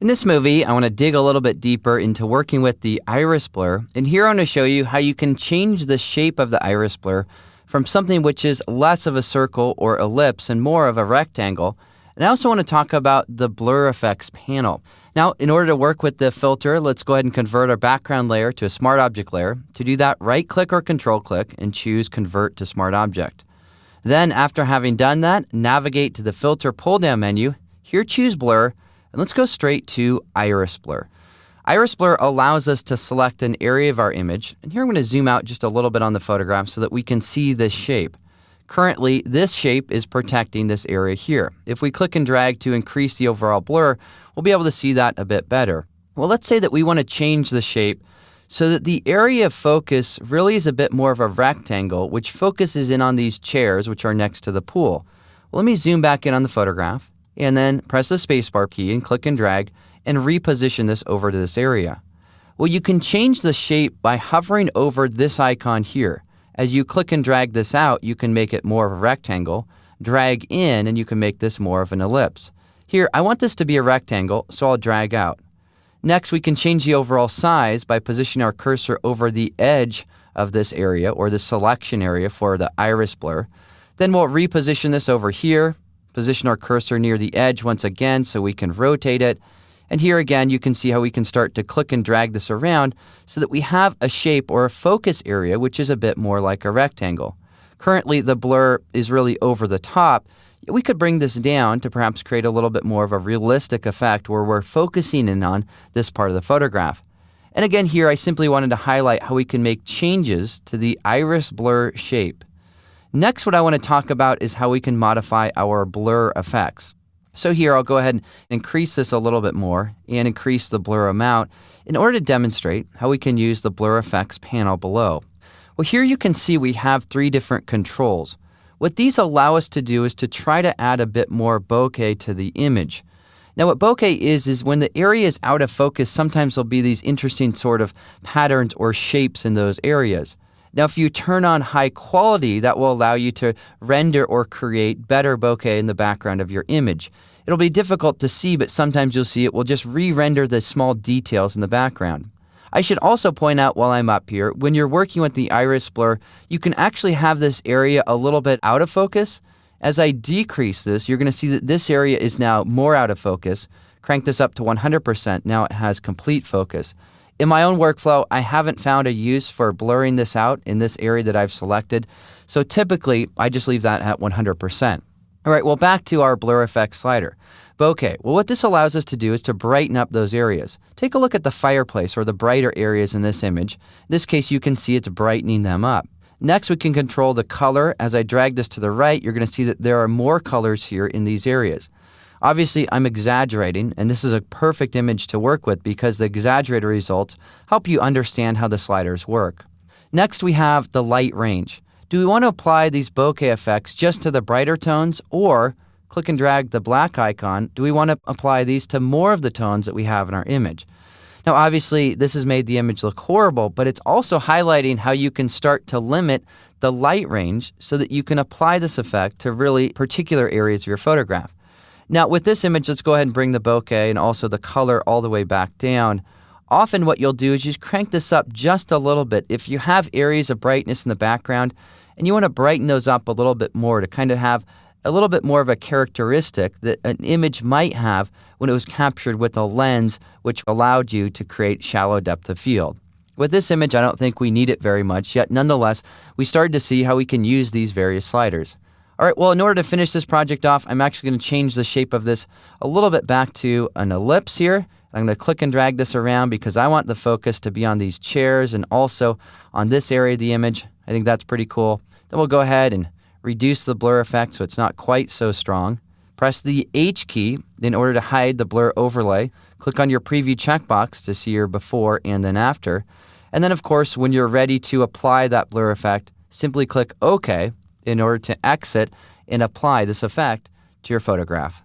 In this movie, I want to dig a little bit deeper into working with the iris blur, and here I want to show you how you can change the shape of the iris blur from something which is less of a circle or ellipse and more of a rectangle. And I also want to talk about the blur effects panel. Now, in order to work with the filter, let's go ahead and convert our background layer to a smart object layer. To do that, right-click or control-click and choose Convert to Smart Object. Then, after having done that, navigate to the Filter pull-down menu. Here, choose Blur. And let's go straight to Iris Blur. Iris Blur allows us to select an area of our image. And here I'm going to zoom out just a little bit on the photograph so that we can see this shape. Currently, this shape is protecting this area here. If we click and drag to increase the overall blur, we'll be able to see that a bit better. Well, let's say that we want to change the shape so that the area of focus really is a bit more of a rectangle, which focuses in on these chairs, which are next to the pool. Well, let me zoom back in on the photograph. And then press the spacebar key and click and drag and reposition this over to this area. Well, you can change the shape by hovering over this icon here. As you click and drag this out, you can make it more of a rectangle. Drag in and you can make this more of an ellipse. Here, I want this to be a rectangle, so I'll drag out. Next, we can change the overall size by positioning our cursor over the edge of this area or the selection area for the iris blur. Then we'll reposition this over here. Position our cursor near the edge once again so we can rotate it. And here again, you can see how we can start to click and drag this around so that we have a shape or a focus area which is a bit more like a rectangle. Currently, the blur is really over the top. We could bring this down to perhaps create a little bit more of a realistic effect where we're focusing in on this part of the photograph. And again, here I simply wanted to highlight how we can make changes to the iris blur shape. Next, what I want to talk about is how we can modify our blur effects. So here, I'll go ahead and increase this a little bit more and increase the blur amount in order to demonstrate how we can use the blur effects panel below. Well, here you can see we have 3 different controls. What these allow us to do is to try to add a bit more bokeh to the image. Now, what bokeh is when the area is out of focus, sometimes there'll be these interesting sort of patterns or shapes in those areas. Now, if you turn on high quality, that will allow you to render or create better bokeh in the background of your image. It'll be difficult to see, but sometimes you'll see it will just re-render the small details in the background. I should also point out while I'm up here, when you're working with the iris blur, you can actually have this area a little bit out of focus. As I decrease this, you're going to see that this area is now more out of focus. Crank this up to 100%. Now it has complete focus. In my own workflow, I haven't found a use for blurring this out in this area that I've selected, so typically I just leave that at 100%. All right, well, back to our blur effects slider. Bokeh. Well, what this allows us to do is to brighten up those areas. Take a look at the fireplace or the brighter areas in this image. In this case, you can see it's brightening them up. Next, we can control the color. As I drag this to the right, you're going to see that there are more colors here in these areas. Obviously, I'm exaggerating, and this is a perfect image to work with because the exaggerated results help you understand how the sliders work. Next, we have the light range. Do we want to apply these bokeh effects just to the brighter tones, or click and drag the black icon, do we want to apply these to more of the tones that we have in our image? Now, obviously, this has made the image look horrible, but it's also highlighting how you can start to limit the light range so that you can apply this effect to really particular areas of your photograph. Now, with this image, let's go ahead and bring the bokeh and also the color all the way back down. Often what you'll do is just crank this up just a little bit. If you have areas of brightness in the background and you want to brighten those up a little bit more to kind of have a little bit more of a characteristic that an image might have when it was captured with a lens which allowed you to create shallow depth of field. With this image, I don't think we need it very much, yet nonetheless, we started to see how we can use these various sliders. All right, well, in order to finish this project off, I'm actually going to change the shape of this a little bit back to an ellipse here. I'm going to click and drag this around because I want the focus to be on these chairs and also on this area of the image. I think that's pretty cool. Then we'll go ahead and reduce the blur effect so it's not quite so strong. Press the H key in order to hide the blur overlay. Click on your preview checkbox to see your before and then after. And then, of course, when you're ready to apply that blur effect, simply click OK in order to exit and apply this effect to your photograph.